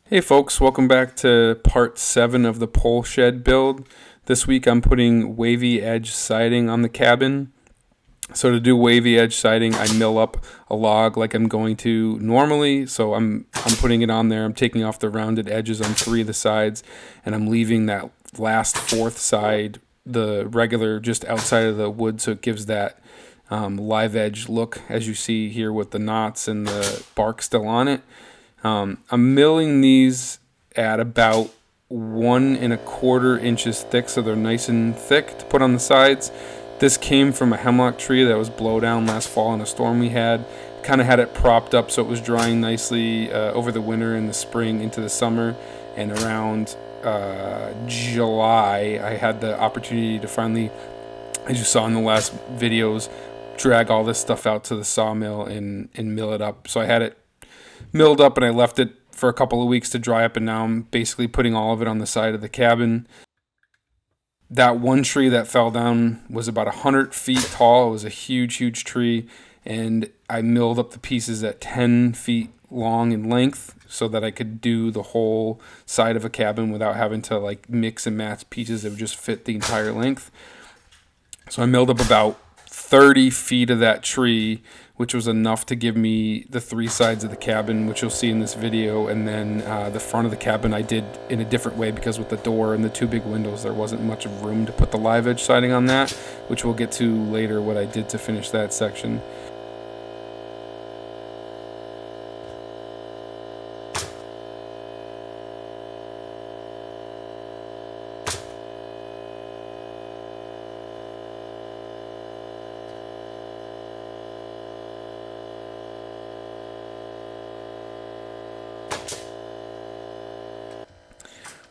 Hey folks, welcome back to part 7 of the pole shed build. This week I'm putting wavy edge siding on the cabin. So to do wavy edge siding, I mill up a log like I'm going to normally. So I'm putting it on there. I'm taking off the rounded edges on 3 of the sides, and I'm leaving that last 4th side, the regular, just outside of the wood, so it gives that live edge look, as you see here with the knots and the bark still on it. I'm milling these at about 1¼ inches thick, so they're nice and thick to put on the sides. This came from a hemlock tree that was blown down last fall in a storm we had. Kind of had it propped up so it was drying nicely over the winter and the spring into the summer. And around July, I had the opportunity to finally, as you saw in the last videos, drag all this stuff out to the sawmill and mill it up. So I had it milled up and I left it for a couple of weeks to dry up, and now I'm basically putting all of it on the side of the cabin. That one tree that fell down was about 100 feet tall. It was a huge tree, and I milled up the pieces at 10 feet long in length so that I could do the whole side of a cabin without having to like mix and match pieces that would just fit the entire length. So I milled up about 30 feet of that tree, which was enough to give me the 3 sides of the cabin, which you'll see in this video. And then the front of the cabin I did in a different way, because with the door and the 2 big windows there wasn't much of room to put the live edge siding on that, which we'll get to later what I did to finish that section.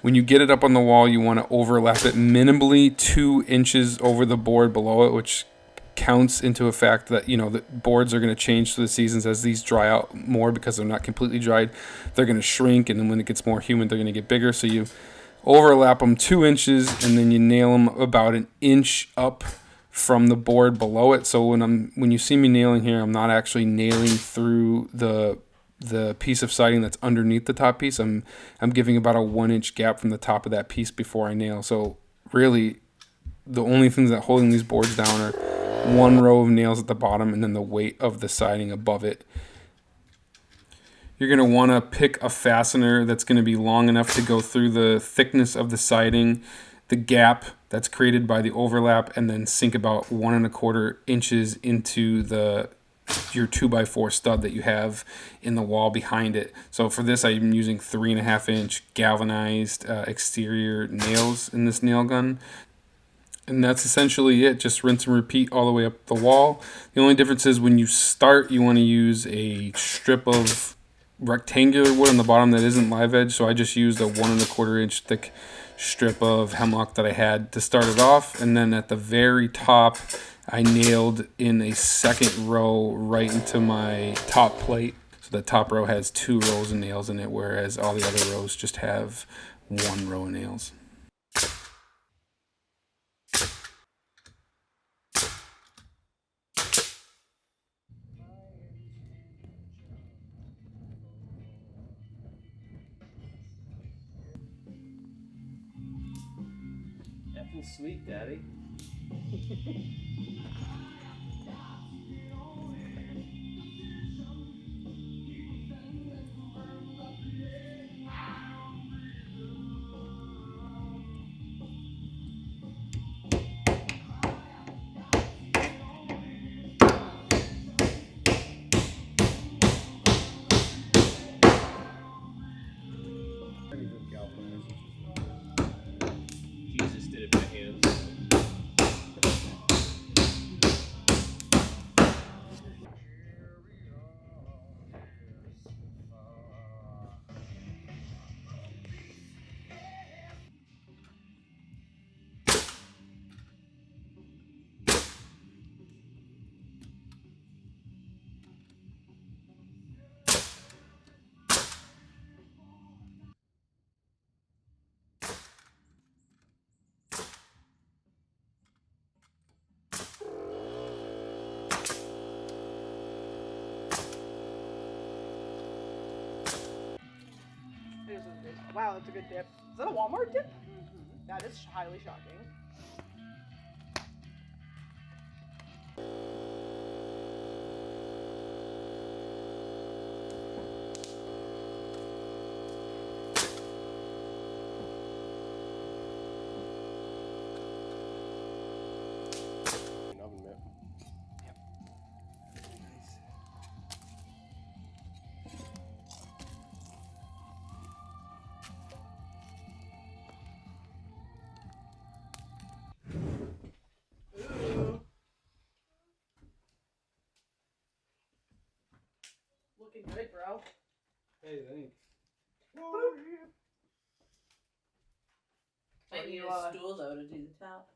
When you get it up on the wall, you want to overlap it minimally 2 inches over the board below it, which counts into a fact that, you know, the boards are going to change through the seasons as these dry out more, because they're not completely dried. They're going to shrink, and then when it gets more humid, they're going to get bigger. So you overlap them 2 inches, and then you nail them about 1 inch up from the board below it. So when you see me nailing here, I'm not actually nailing through the piece of siding that's underneath the top piece. I'm giving about a 1 inch gap from the top of that piece before I nail. So really the only things that holding these boards down are 1 row of nails at the bottom and then the weight of the siding above it. You're going to want to pick a fastener that's going to be long enough to go through the thickness of the siding, the gap that's created by the overlap, and then sink about 1¼ inches into your 2x4 stud that you have in the wall behind it. So for this, I'm using 3½ inch galvanized exterior nails in this nail gun. And that's essentially it. Just rinse and repeat all the way up the wall. The only difference is when you start, you want to use a strip of rectangular wood on the bottom that isn't live edge. So I just used a 1¼ inch thick strip of hemlock that I had to start it off. And then at the very top, I nailed in a 2nd row right into my top plate. So the top row has 2 rows of nails in it, whereas all the other rows just have 1 row of nails. Effing sweet, Daddy. Jesus did it by hand. Wow, that's a good dip. Is that a Walmart dip? Mm-hmm. That is highly shocking. Oven mitt. Yep. Nice. Ooh. Looking good, bro. Hey, thanks. So I are need you, a stool though to do the top.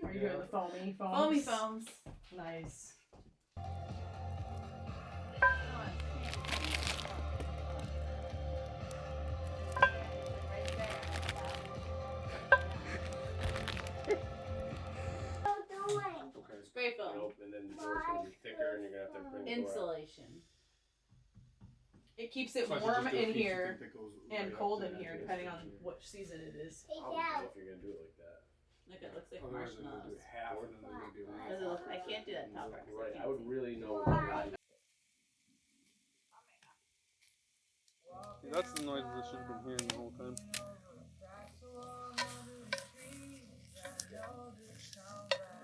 Are you doing the foamy foams? Foamy foams. Nice. Okay. Spray foam. Nope, and then the door's gonna be thicker, and you're gonna have to bring the door out. Insulation. It keeps it So I should warm just do a in piece you here think that goes and right up cold to in the here, edge of depending this on thing. what season it is. Probably if you're gonna do it like that. Like it looks like Otherwise, they're gonna do marshmallows. half, and then they're gonna do Does it look? I can't do that top part. 'cause Right, I I can't would see. really know. That's the noise I should have been hearing the whole time.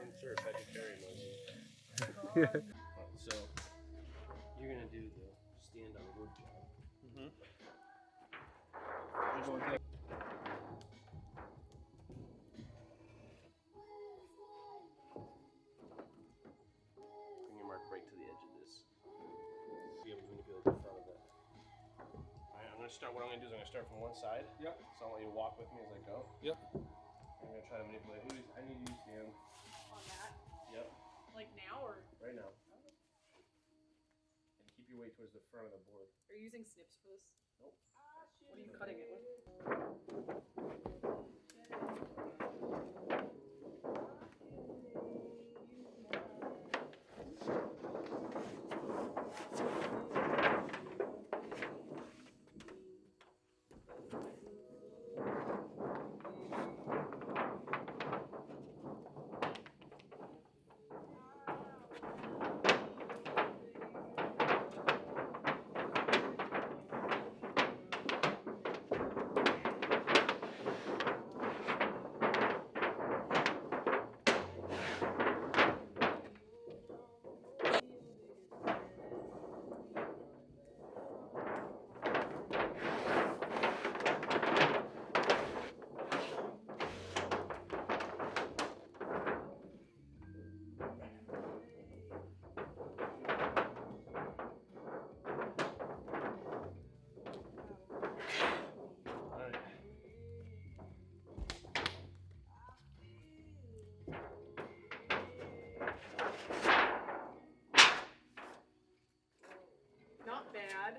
Insert vegetarian noise. So, you're gonna do the stand on wood job. Mm-hmm. Bring your mark right to the edge of this. Be able to manipulate the front of it. Alright, I'm gonna start. What I'm gonna do is I'm gonna start from one side. Yep. So I want you to walk with me as I go. Yep. I'm gonna try to manipulate. I need you to stand. On that? Yep. Like now, or Right now. And keep your weight towards the front of the board. are you using snips for this? Nope. What are you cutting it with? Alright. Not bad.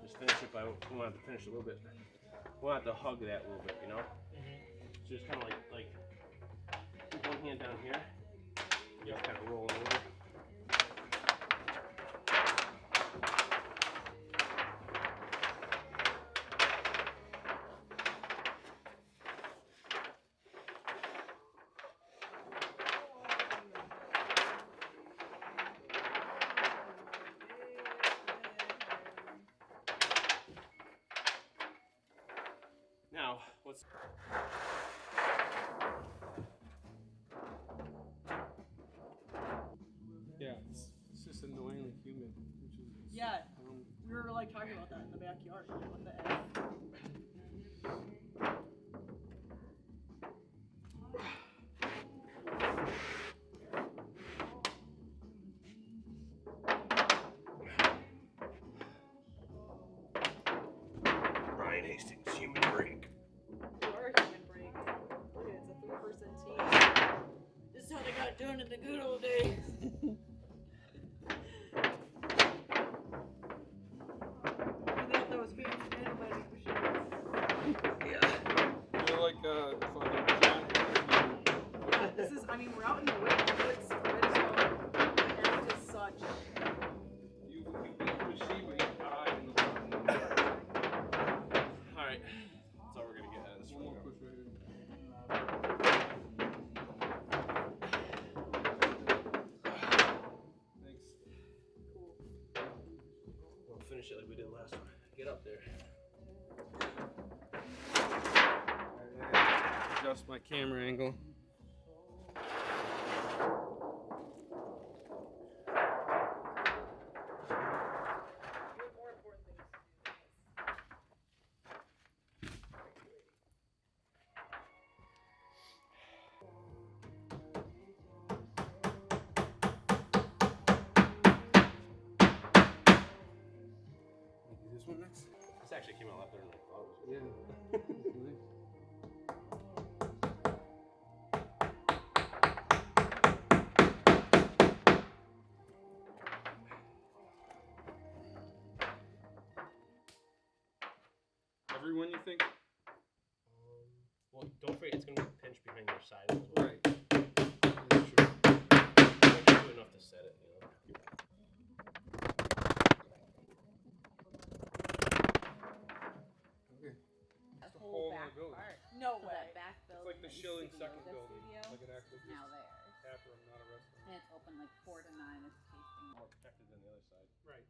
Just finish it by, we want to finish a little bit. We want to hug that a little bit, you know? So just kind of like, keep one hand down here. Just kind of roll over. Now, let's. Yeah, it's just annoyingly humid, which is Yeah, we were like talking about that in the backyard. Like, what the F? Ryan Hastings, human break. You are a human break. Look, it's a 3-person team. This is how they got doing in the good old days. Without those fancy analytic machines. You're like fucking Yeah, this is, I mean, we're out in the woods, and it is such. you beat the machine, but you died in the finish it like we did last time. Get up there. Adjust my camera angle. More important things to do. Do this one next. This actually came out a lot better than I thought it was. Yeah. Everyone, you think? Well, don't forget it's gonna be pinched behind your side as well. Right. Make sure you do enough to set it, you know. Okay. That a whole whole back other building. part. No So way. that back It's building like the that Schilling used to be second yoga building. studio Like an actual is now theirs. tap room, not a restaurant. And it's open like 4 to 9. It's tasting. More protected than the other side. Right.